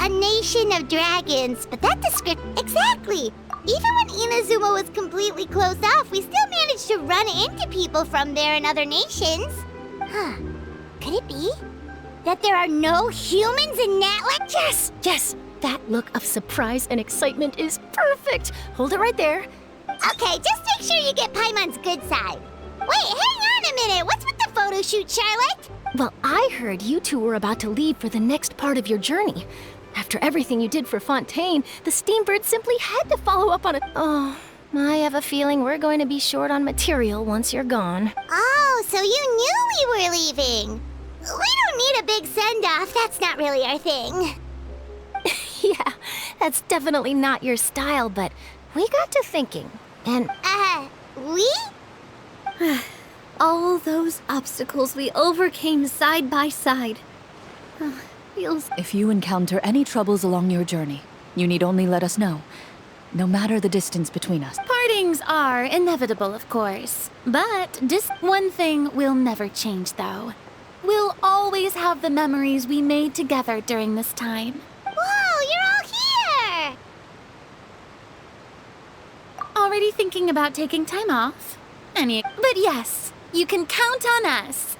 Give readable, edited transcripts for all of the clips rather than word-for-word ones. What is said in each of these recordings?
A nation of dragons, but that description... Exactly! Even when Inazuma was completely closed off, we still managed to run into people from there in other nations. Huh. Could it be that there are no humans in Natlan? Yes! Yes! That look of surprise and excitement is perfect! Hold it right there. Okay, just make sure you get Paimon's good side. Wait, hang on a minute! What's with the photo shoot, Charlotte? Well, I heard you two were about to leave for the next part of your journey. After everything you did for Fontaine, the Steambird simply had to follow up on it. Oh, I have a feeling we're going to be short on material once you're gone. Oh, so you knew we were leaving. We don't need a big send-off. That's not really our thing. Yeah, that's definitely not your style, but we got to thinking, and... We? All those obstacles we overcame side by side. Feels... If you encounter any troubles along your journey, you need only let us know, no matter the distance between us. Partings are inevitable, of course. But one thing will never change, though. We'll always have the memories we made together during this time. Whoa, you're all here! Already thinking about taking time off? But yes, you can count on us.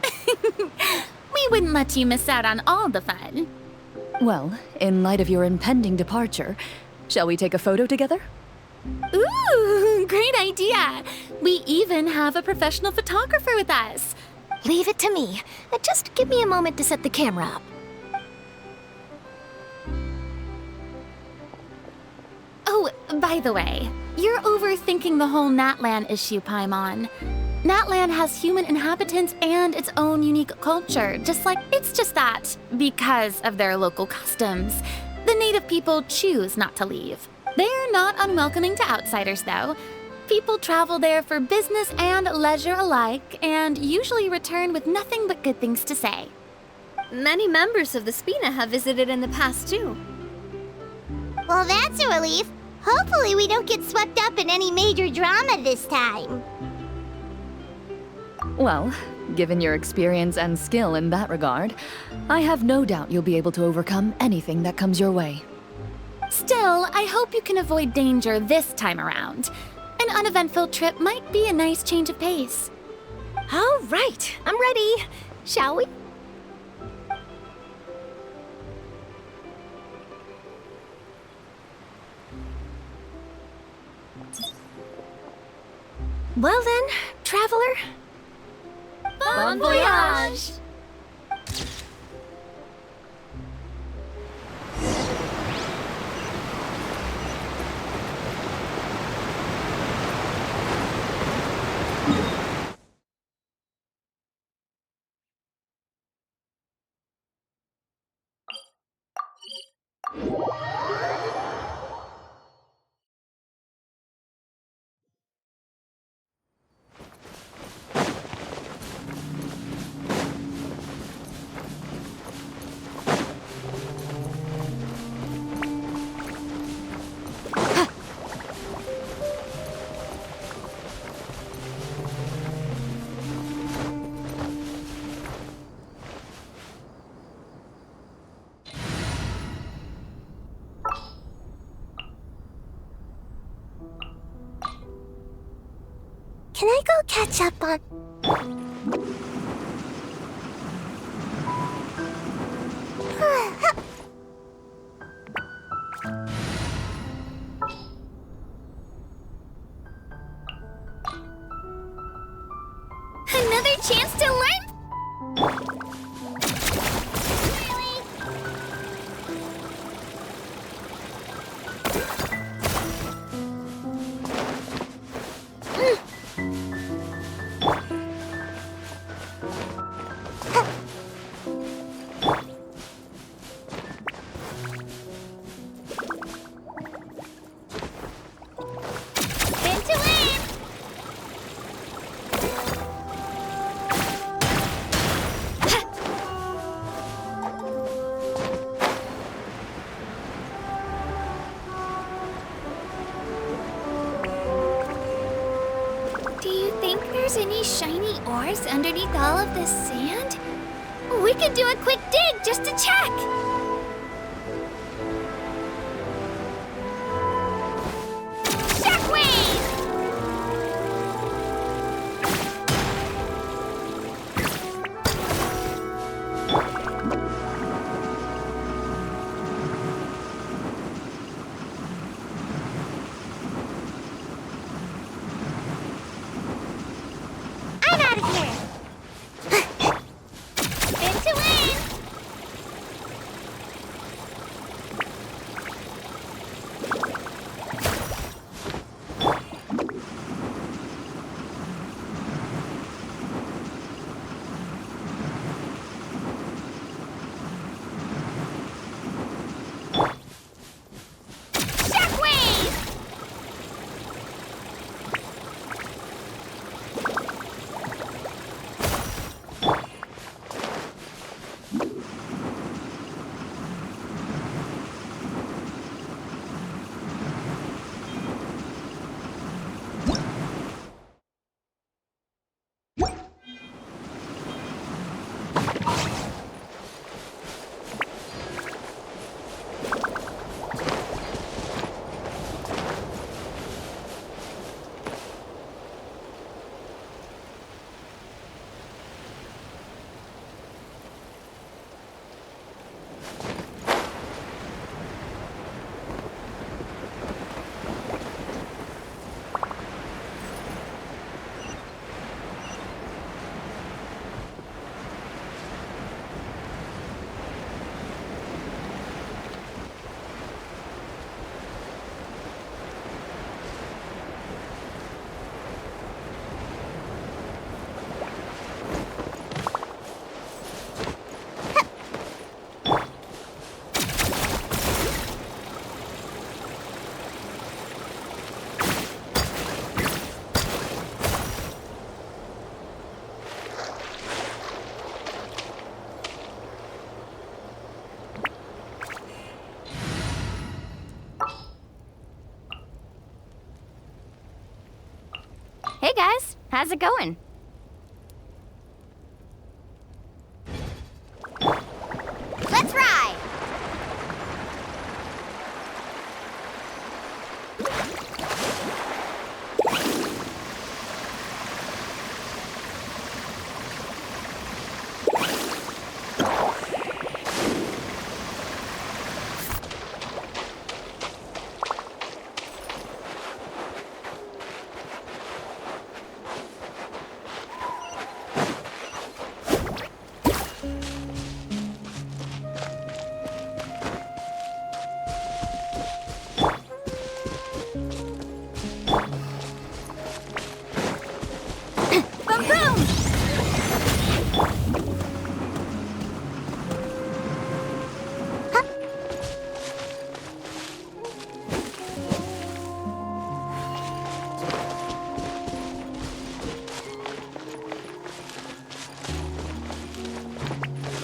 We wouldn't let you miss out on all the fun. Well, in light of your impending departure, shall we take a photo together? Ooh, great idea! We even have a professional photographer with us. Leave it to me. Just give me a moment to set the camera up. Oh, by the way, you're overthinking the whole Natlan issue, Paimon. Natlan has human inhabitants and its own unique culture, it's just that, because of their local customs, the native people choose not to leave. They're not unwelcoming to outsiders, though. People travel there for business and leisure alike, and usually return with nothing but good things to say. Many members of the Spina have visited in the past, too. Well, that's a relief. Hopefully we don't get swept up in any major drama this time. Well, given your experience and skill in that regard, I have no doubt you'll be able to overcome anything that comes your way. Still, I hope you can avoid danger this time around. An uneventful trip might be a nice change of pace. All right, I'm ready. Shall we? Well then, traveler. Bon voyage! Can I go catch up on... Another chance to learn? Really? Spin to win! Do you think there's any shiny ores underneath all of this sand? We could do a quick dig just to check! Hey guys, how's it going? Let's ride!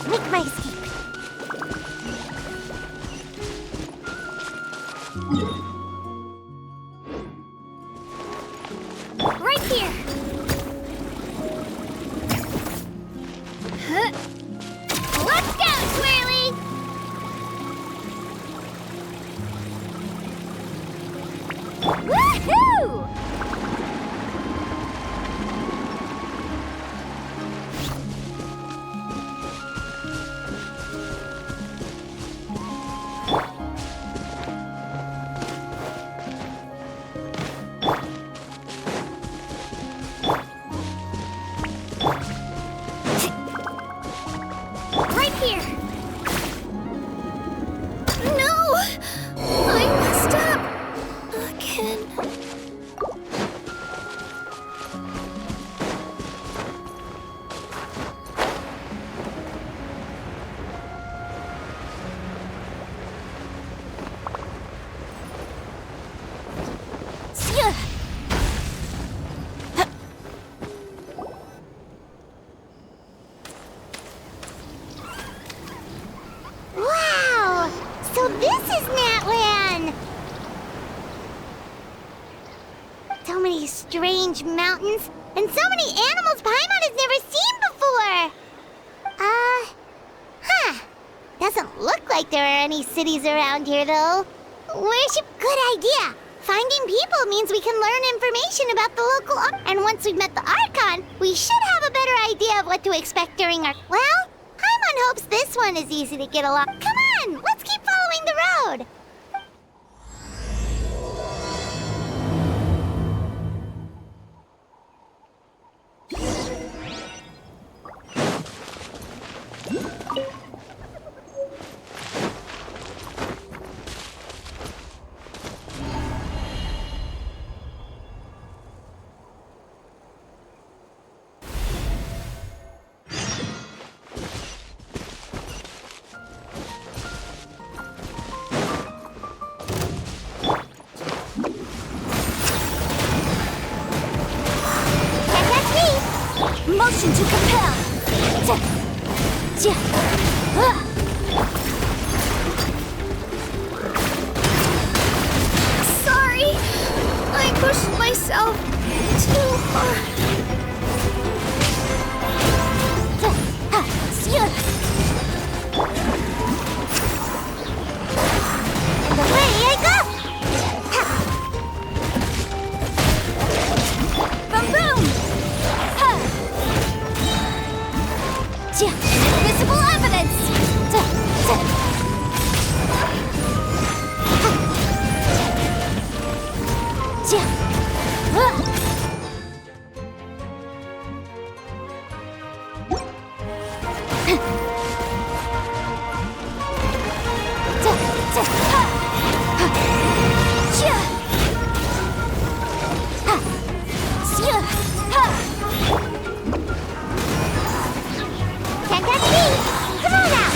Make my escape. Right here. Huh. Let's go, Swirly! Woohoo! Right here. No! I messed up. Again. Wow! So this is Natlan! So many strange mountains, and so many animals Paimon has never seen before! Doesn't look like there are any cities around here, though. Worship, good idea! Finding people means we can learn information about the local and once we've met the Archon, we should have a better idea of what to expect during our... Well, Paimon hopes this one is easy to get along. Come on, let's keep following the road! Motion to compel. Sorry, I pushed myself too hard. And away I go! Boom boom! Visible evidence! Can't catch me! Come on out!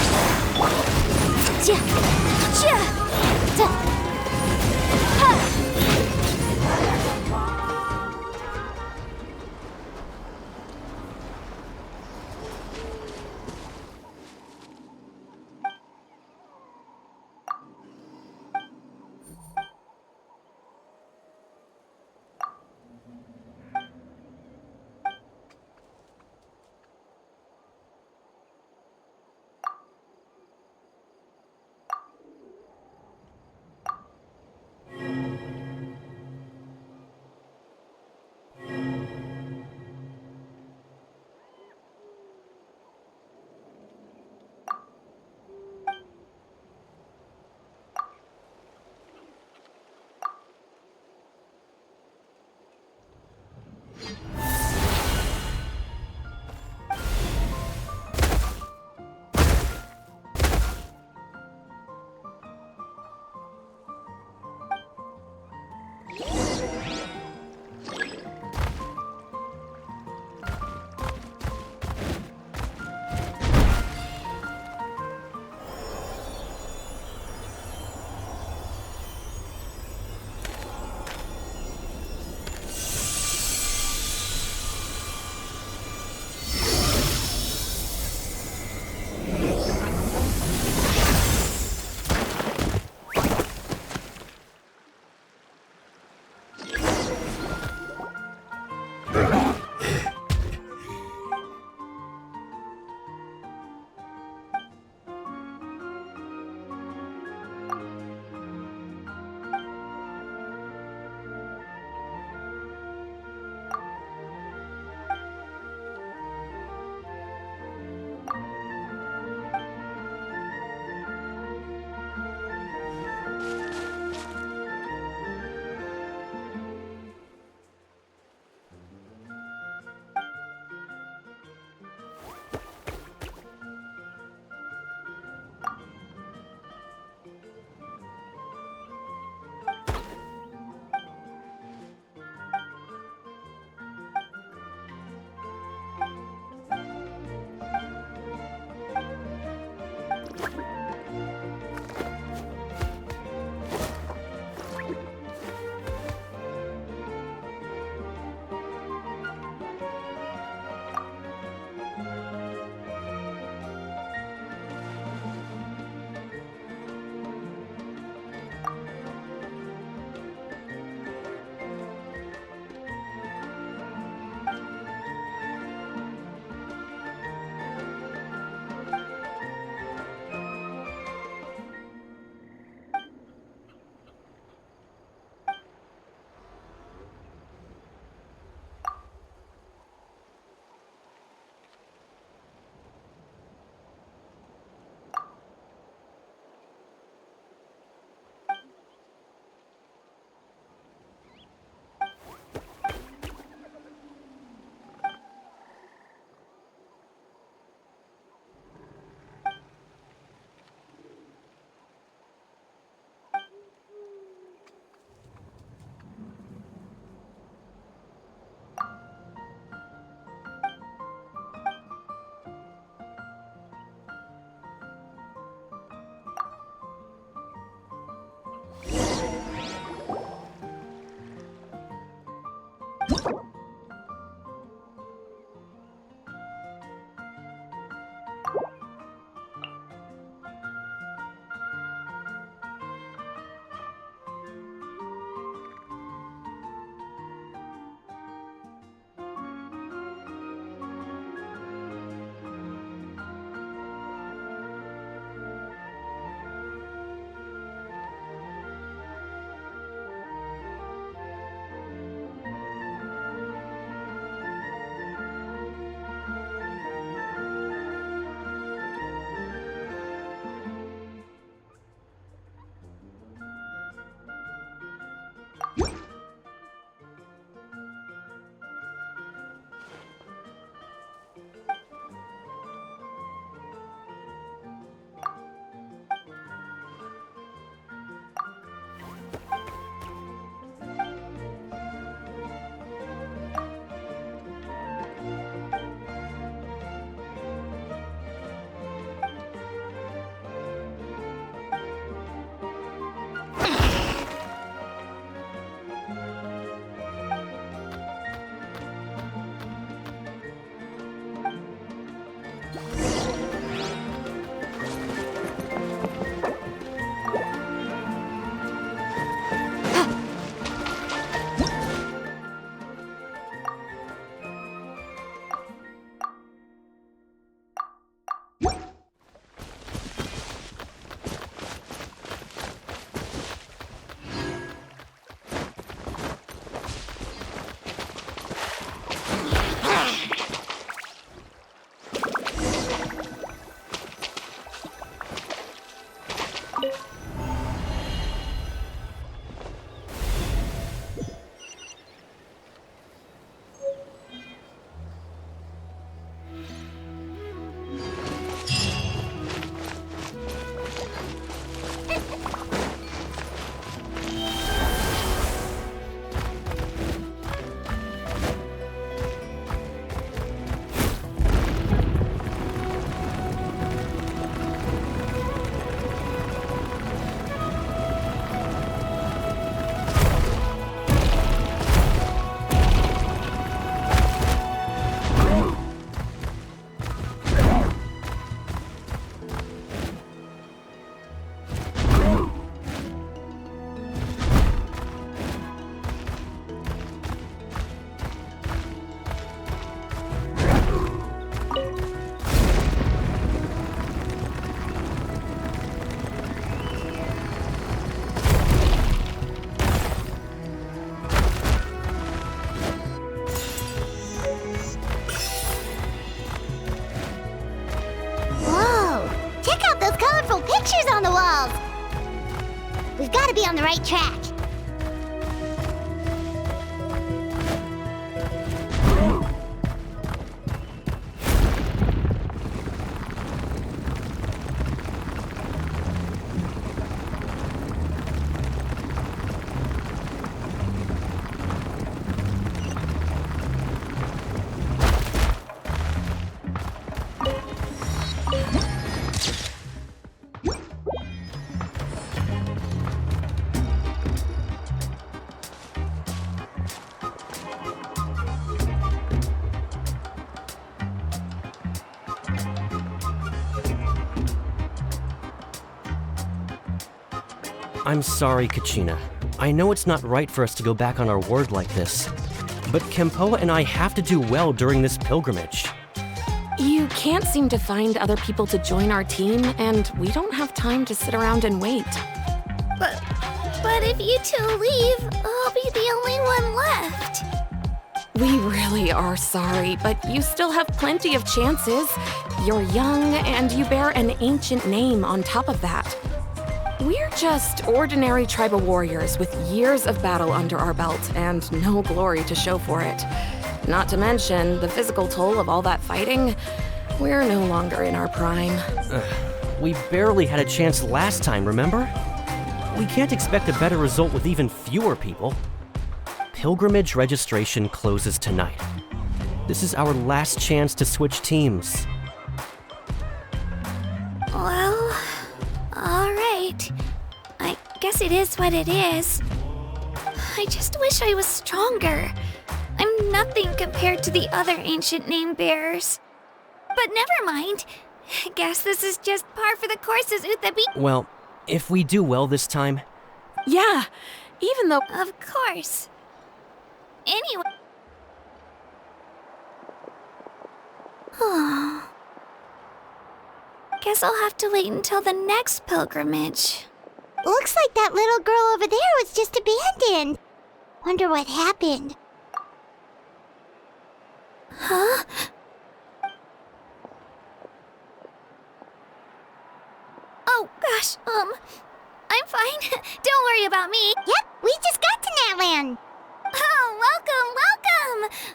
on the walls. We've got to be on the right track. I'm sorry, Kachina. I know it's not right for us to go back on our word like this, but Kempoa and I have to do well during this pilgrimage. You can't seem to find other people to join our team, and we don't have time to sit around and wait. But if you two leave, I'll be the only one left. We really are sorry, but you still have plenty of chances. You're young, and you bear an ancient name on top of that. We're just ordinary tribal warriors with years of battle under our belt and no glory to show for it. Not to mention the physical toll of all that fighting. We're no longer in our prime. We barely had a chance last time, remember? We can't expect a better result with even fewer people. Pilgrimage registration closes tonight. This is our last chance to switch teams. Well, all right. I guess it is what it is. I just wish I was stronger. I'm nothing compared to the other ancient name bearers. But never mind. I guess this is just par for the course as Uthabi. Well, if we do well this time... Yeah, even though... Of course. Anyway... Guess I'll have to wait until the next pilgrimage. Looks like that little girl over there was just abandoned. Wonder what happened. Huh? Oh, gosh, I'm fine. Don't worry about me. Yep, we just got to Natland. Oh, welcome!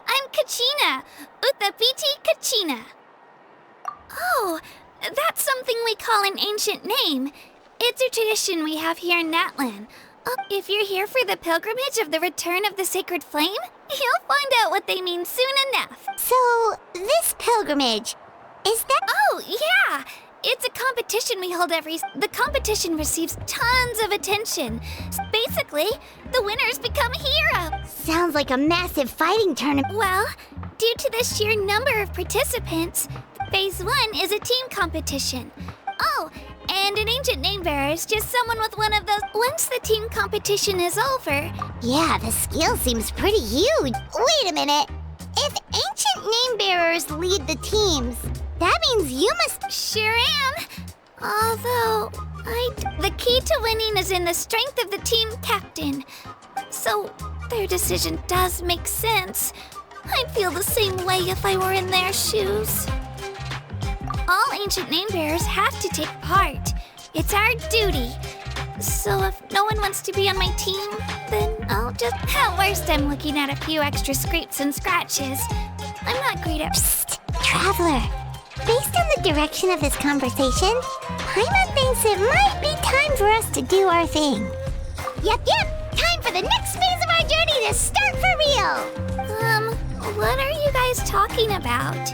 I'm Kachina. Uthapiti Kachina. Oh, that's something we call an ancient name. It's a tradition we have here in Natland. If you're here for the pilgrimage of the return of the sacred flame, you'll find out what they mean soon enough. So, this pilgrimage, is that... Oh, yeah! It's a competition we hold The competition receives tons of attention. Basically, the winners become heroes. Sounds like a massive fighting tournament. Well, due to the sheer number of participants, Phase 1 is a team competition. Oh, and an ancient name bearer is just someone with one of those. Once the team competition is over... Yeah, the scale seems pretty huge. Wait a minute. If ancient name bearers lead the teams, that means you must... Sure am. Although, the key to winning is in the strength of the team captain. So, their decision does make sense. I'd feel the same way if I were in their shoes. All ancient name bearers have to take part. It's our duty. So if no one wants to be on my team, then I'll just... At worst, I'm looking at a few extra scrapes and scratches. I'm not great at... Psst, Traveler. Based on the direction of this conversation, Paimon thinks it might be time for us to do our thing. Yep. Time for the next phase of our journey to start for real. What are you guys talking about?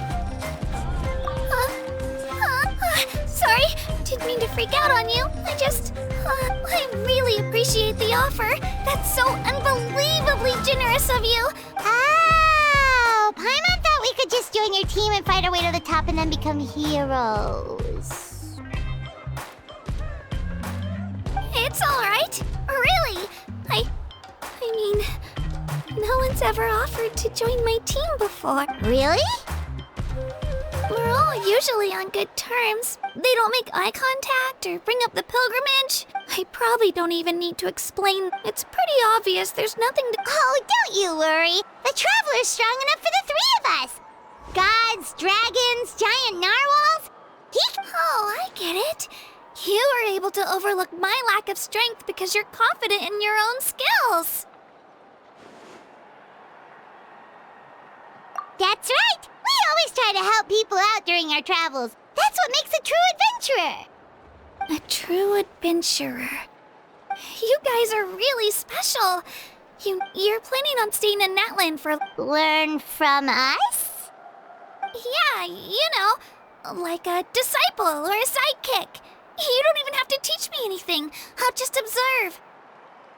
Sorry, didn't mean to freak out on you. I really appreciate the offer. That's so unbelievably generous of you. Oh, Paimon thought we could just join your team and fight our way to the top and then become heroes. It's all right. Really. I mean, no one's ever offered to join my team before. Really? We're all usually on good terms. They don't make eye contact or bring up the pilgrimage. I probably don't even need to explain. It's pretty obvious there's nothing to... Oh, don't you worry. The Traveler's strong enough for the three of us. Gods, dragons, giant narwhals. Oh, I get it. You were able to overlook my lack of strength because you're confident in your own skills. That's right! We always try to help people out during our travels. That's what makes a true adventurer. A true adventurer. You guys are really special. You're planning on staying in Natland for... Learn from us? Yeah, you know, like a disciple or a sidekick. You don't even have to teach me anything. I'll just observe.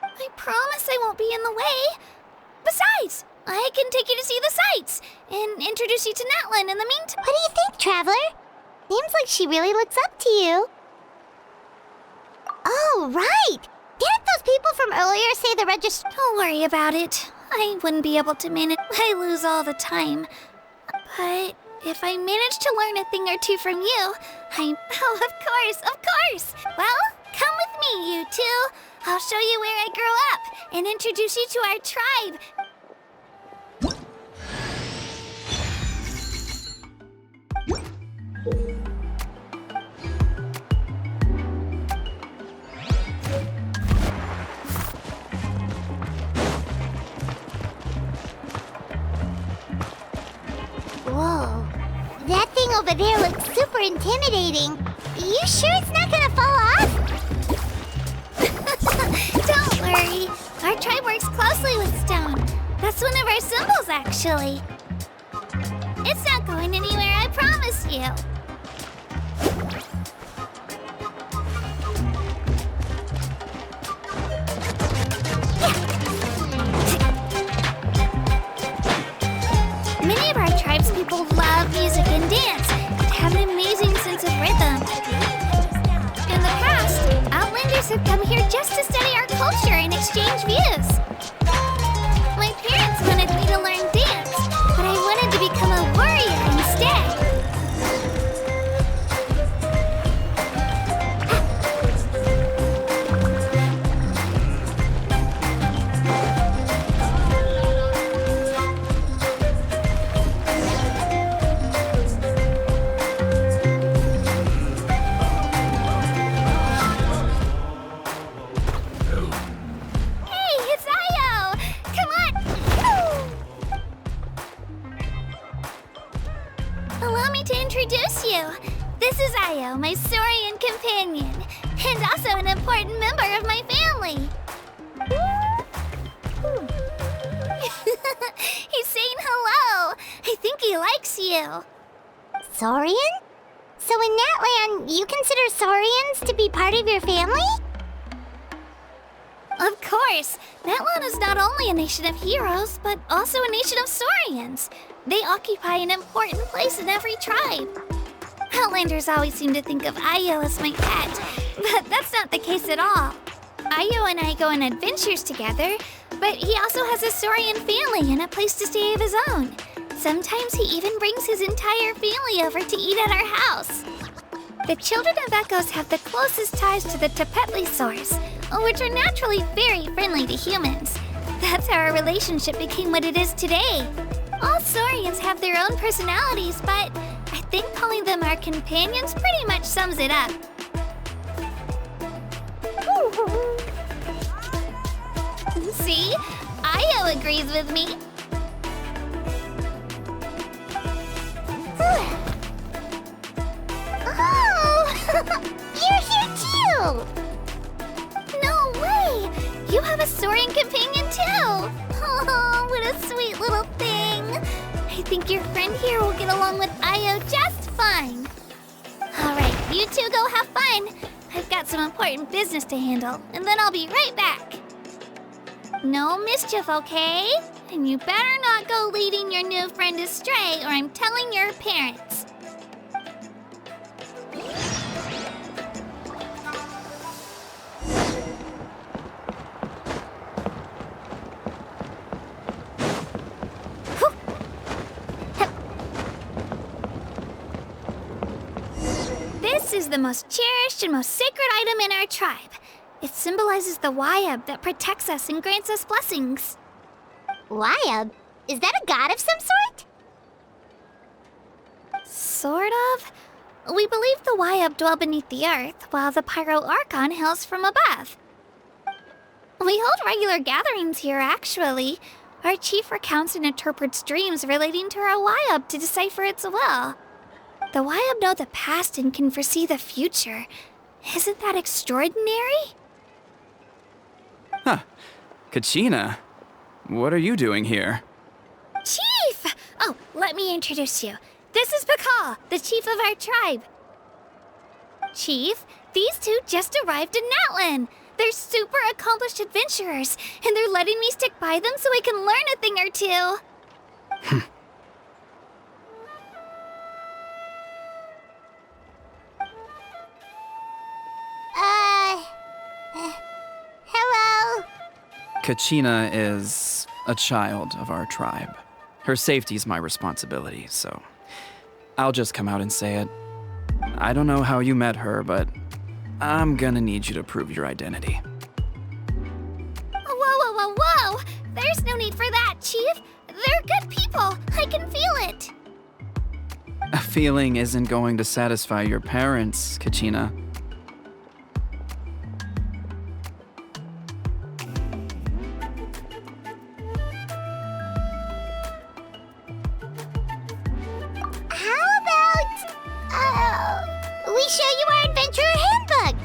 I promise I won't be in the way. Besides, I can take you to see the sights and introduce you to Natland in the meantime. What do you think, Traveler? Seems like she really looks up to you. Oh, right! Didn't those people from earlier say the register... Don't worry about it. I wouldn't be able to manage. I lose all the time. But if I manage to learn a thing or two from you, Oh, of course! Well, come with me, you two. I'll show you where I grew up and introduce you to our tribe. Whoa. That thing over there looks super intimidating. You sure it's not gonna fall off? Don't worry. Our tribe works closely with stone. That's one of our symbols, actually. It's not going anywhere, I promise you. Many of our tribespeople love music and dance and have an amazing sense of rhythm. In the past, Outlanders have come here just to study our culture and exchange views. My parents wanted me to learn dance, but I wanted to become a warrior instead. Allow me to introduce you. This is Io, my Saurian companion, and also an important member of my family. He's saying hello. I think he likes you. Saurian? So in Natland, you consider Saurians to be part of your family? Of course. Natland is not only a nation of heroes, but also a nation of Saurians. They occupy an important place in every tribe. Outlanders always seem to think of Io as my pet, but that's not the case at all. Io and I go on adventures together, but he also has a Saurian family and a place to stay of his own. Sometimes he even brings his entire family over to eat at our house. The children of Echoes have the closest ties to the Tepetlisaurs, which are naturally very friendly to humans. That's how our relationship became what it is today. All Saurians have their own personalities, but I think calling them our companions pretty much sums it up. See? Io agrees with me. Oh! You're here too! No way! You have a Saurian companion too! Oh, what a sweet little thing! I think your friend here will get along with Io just fine. Alright, you two go have fun. I've got some important business to handle, and then I'll be right back. No mischief, okay? And you better not go leading your new friend astray, or I'm telling your parents. This is the most cherished and most sacred item in our tribe. It symbolizes the Wayab that protects us and grants us blessings. Wayab? Is that a god of some sort? Sort of. We believe the Wyab dwell beneath the earth, while the Pyro Archon hails from above. We hold regular gatherings here, actually. Our chief recounts and interprets dreams relating to our Wyab to decipher its will. The Wyab know the past and can foresee the future. Isn't that extraordinary? Huh. Kachina, what are you doing here? Chief! Oh, let me introduce you. This is Pakal, the chief of our tribe. Chief, these two just arrived in Natlan. They're super accomplished adventurers, and they're letting me stick by them so I can learn a thing or two. Hello? Kachina is a child of our tribe. Her safety's my responsibility, so I'll just come out and say it. I don't know how you met her, but I'm gonna need you to prove your identity. Whoa, whoa, whoa, whoa! There's no need for that, Chief. They're good people. I can feel it. A feeling isn't going to satisfy your parents, Kachina. We show you our adventurer handbook.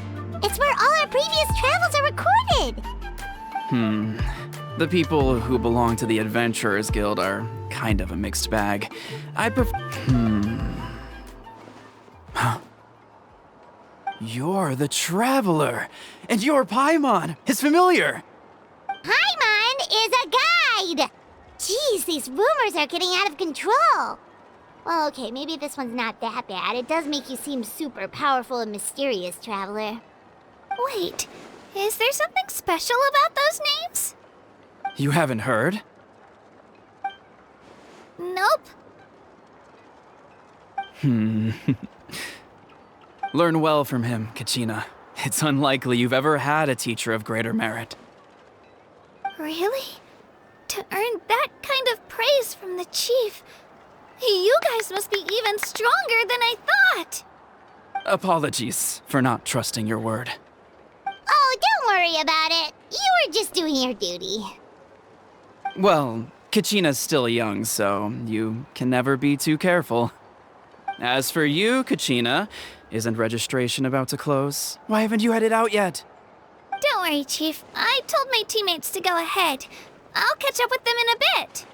It's where all our previous travels are recorded. The people who belong to the Adventurers Guild are kind of a mixed bag. I You're the Traveler, and you're Paimon, his familiar. Paimon is a guide. Jeez, these rumors are getting out of control. Well, okay, maybe this one's not that bad. It does make you seem super powerful and mysterious, Traveler. Wait, is there something special about those names? You haven't heard? Nope. Learn well from him, Kachina. It's unlikely you've ever had a teacher of greater merit. Really? To earn that kind of praise from the chief, you guys must be even stronger than I thought. Apologies for not trusting your word. Oh, don't worry about it. You were just doing your duty. Well, Kachina's still young, so you can never be too careful. As for you, Kachina, isn't registration about to close? Why haven't you headed out yet? Don't worry, Chief. I told my teammates to go ahead. I'll catch up with them in a bit.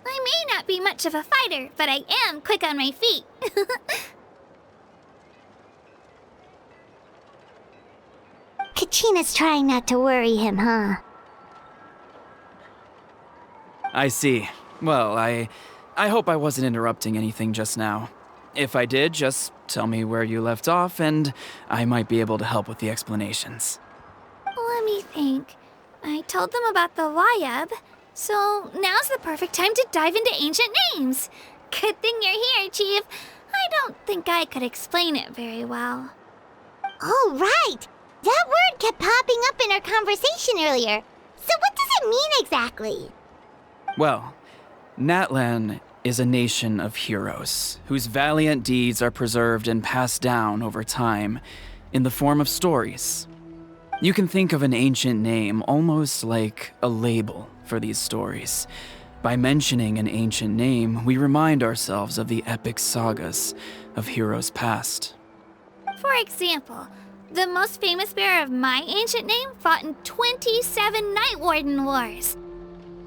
I may not be much of a fighter, but I am quick on my feet. Kachina's trying not to worry him, huh? I see. Well, I hope I wasn't interrupting anything just now. If I did, just tell me where you left off, and I might be able to help with the explanations. Let me think. I told them about the Wyab, so now's the perfect time to dive into ancient names. Good thing you're here, Chief. I don't think I could explain it very well. Oh, right! That word kept popping up in our conversation earlier. So what does it mean exactly? Well, Natlan is a nation of heroes whose valiant deeds are preserved and passed down over time in the form of stories. You can think of an ancient name almost like a label for these stories. By mentioning an ancient name, we remind ourselves of the epic sagas of heroes past. For example, the most famous bearer of my ancient name fought in 27 Night Warden Wars.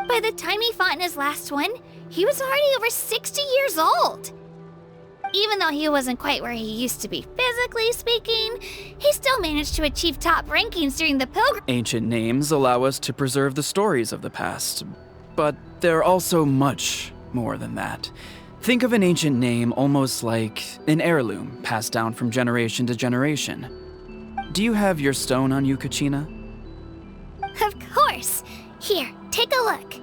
By the time he fought in his last one, he was already over 60 years old. Even though he wasn't quite where he used to be physically speaking, he still managed to achieve top rankings during the pilgrim. Ancient names allow us to preserve the stories of the past, but they're also much more than that. Think of an ancient name almost like an heirloom passed down from generation to generation. Do you have your stone on you, Kachina? Of course. Here, take a look.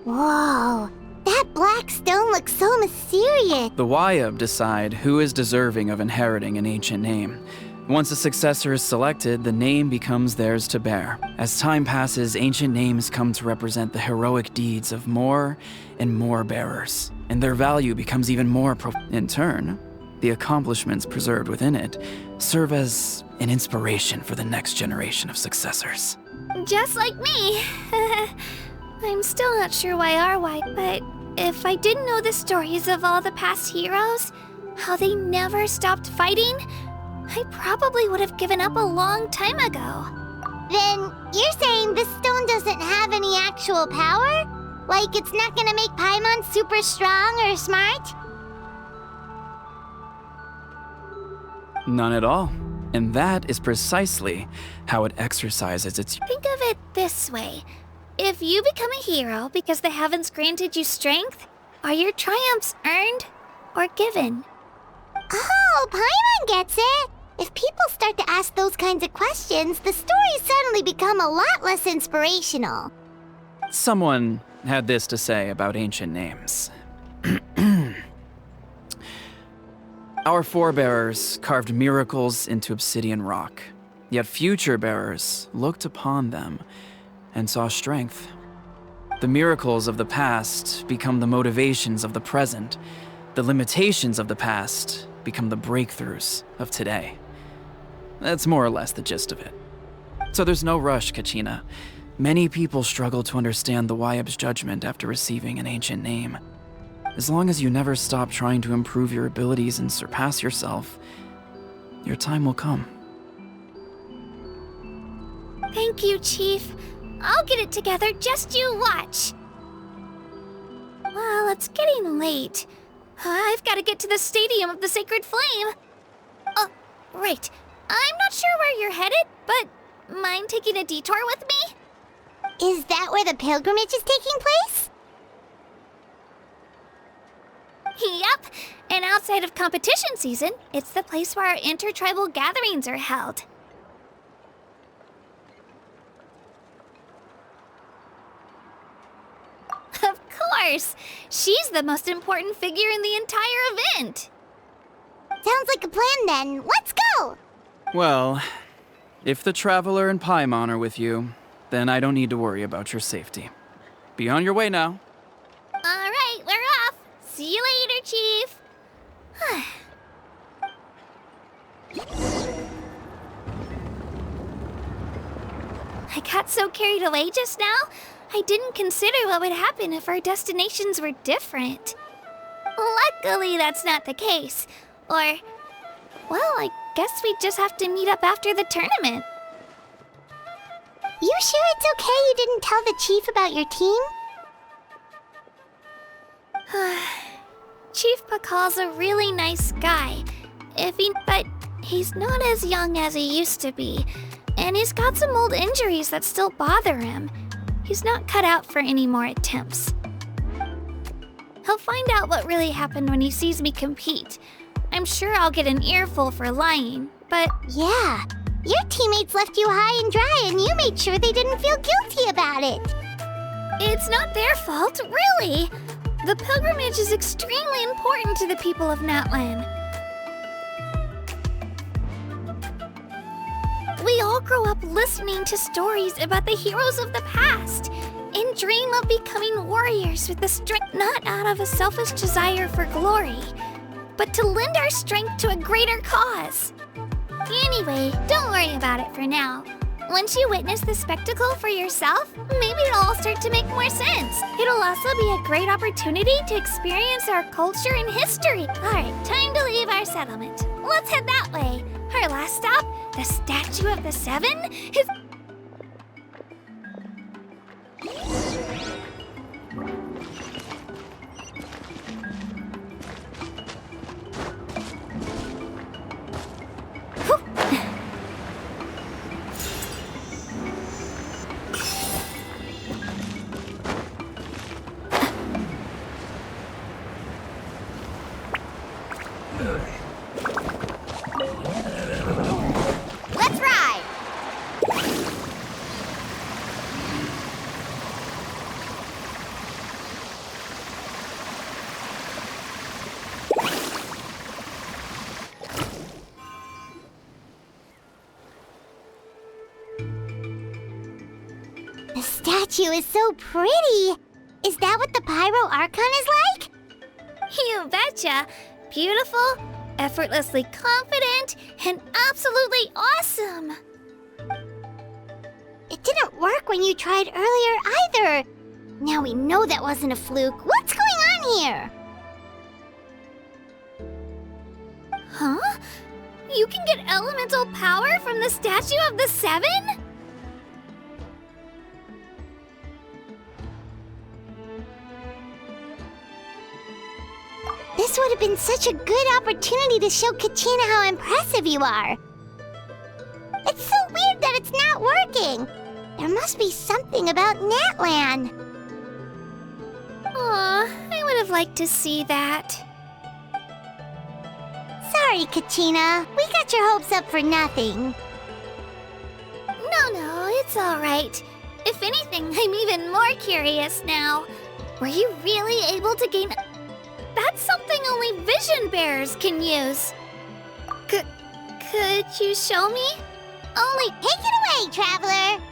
Whoa, that black stone looks so mysterious. The Wyab decide who is deserving of inheriting an ancient name. Once a successor is selected, the name becomes theirs to bear. As time passes, ancient names come to represent the heroic deeds of more and more bearers, and their value becomes even more in turn, the accomplishments preserved within it serve as an inspiration for the next generation of successors. Just like me. I'm still not sure why or why, but if I didn't know the stories of all the past heroes, how they never stopped fighting, I probably would have given up a long time ago. Then you're saying this stone doesn't have any actual power? Like it's not gonna make Paimon super strong or smart? None at all. And that is precisely how it exercises its... Think of it this way. If you become a hero because the heavens granted you strength, are your triumphs earned or given? Oh, Paimon gets it! If people start to ask those kinds of questions, the stories suddenly become a lot less inspirational. Someone had this to say about ancient names. Our forebears carved miracles into obsidian rock, yet future bearers looked upon them and saw strength. The miracles of the past become the motivations of the present. The limitations of the past become the breakthroughs of today. That's more or less the gist of it. So there's no rush, Kachina. Many people struggle to understand the Wyab's judgment after receiving an ancient name. As long as you never stop trying to improve your abilities and surpass yourself, your time will come. Thank you, Chief. I'll get it together, just you watch. Well, it's getting late. I've got to get to the Stadium of the Sacred Flame. Oh, right. I'm not sure where you're headed, but mind taking a detour with me? Is that where the pilgrimage is taking place? Yep, and outside of competition season, it's the place where our intertribal gatherings are held. Of course! She's the most important figure in the entire event! Sounds like a plan then. Let's go! Well, if the Traveler and Paimon are with you, then I don't need to worry about your safety. Be on your way now. All right, we're off. See you later, Chief. I got so carried away just now, I didn't consider what would happen if our destinations were different. Luckily, that's not the case. Or, well, I guess we just have to meet up after the tournament. You sure it's okay you didn't tell the chief about your team? Chief Pakal's a really nice guy. But he's not as young as he used to be. And he's got some old injuries that still bother him. He's not cut out for any more attempts. He'll find out what really happened when he sees me compete. I'm sure I'll get an earful for lying, but... Yeah, your teammates left you high and dry and you made sure they didn't feel guilty about it. It's not their fault, really. The pilgrimage is extremely important to the people of Natlan. We all grow up listening to stories about the heroes of the past and dream of becoming warriors with the strength not out of a selfish desire for glory, but to lend our strength to a greater cause. Anyway, don't worry about it for now. Once you witness the spectacle for yourself, maybe it'll all start to make more sense. It'll also be a great opportunity to experience our culture and history. All right, time to leave our settlement. Let's head that way. Our last stop, the Statue of the Seven, is... Let's ride! The statue is so pretty. Is that what the Pyro Archon is like? You betcha. Beautiful, effortlessly confident, and absolutely awesome. It didn't work when you tried earlier either. Now we know that wasn't a fluke. What's going on here? Huh? You can get elemental power from the Statue of the Seven? This would have been such a good opportunity to show Kachina how impressive you are. It's so weird that it's not working. There must be something about Natlan. Aw, I would have liked to see that. Sorry, Kachina. We got your hopes up for nothing. No, it's all right. If anything, I'm even more curious now. Were you really able to gain... That's something only vision bearers can use. Could you show me? Only take it away, traveler.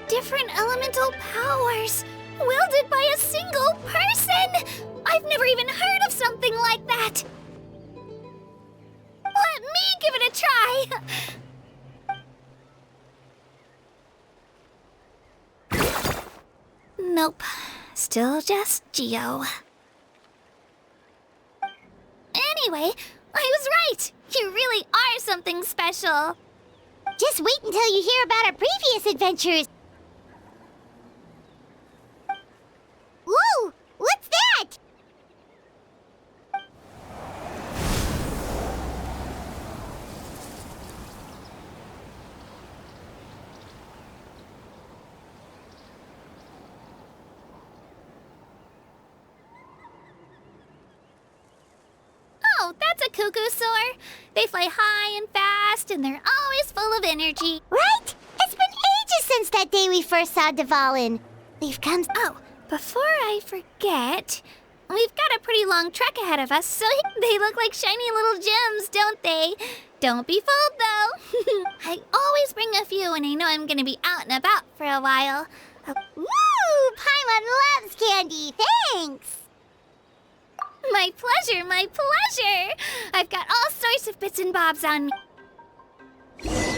Different elemental powers, wielded by a single person! I've never even heard of something like that! Let me give it a try! Nope, still just Geo. Anyway, I was right! You really are something special! Just wait until you hear about our previous adventures. Whoa! What's that? Oh, that's a cuckoo soar. They fly high and fast, and they're always full of energy. Right? It's been ages since that day we first saw Dvalin. We've come... Oh, before I forget, we've got a pretty long trek ahead of us, so they look like shiny little gems, don't they? Don't be fooled, though. I always bring a few when I know I'm gonna be out and about for a while. Woo! Paimon loves candy. Thanks! My pleasure, my pleasure! I've got all sorts of bits and bobs on me.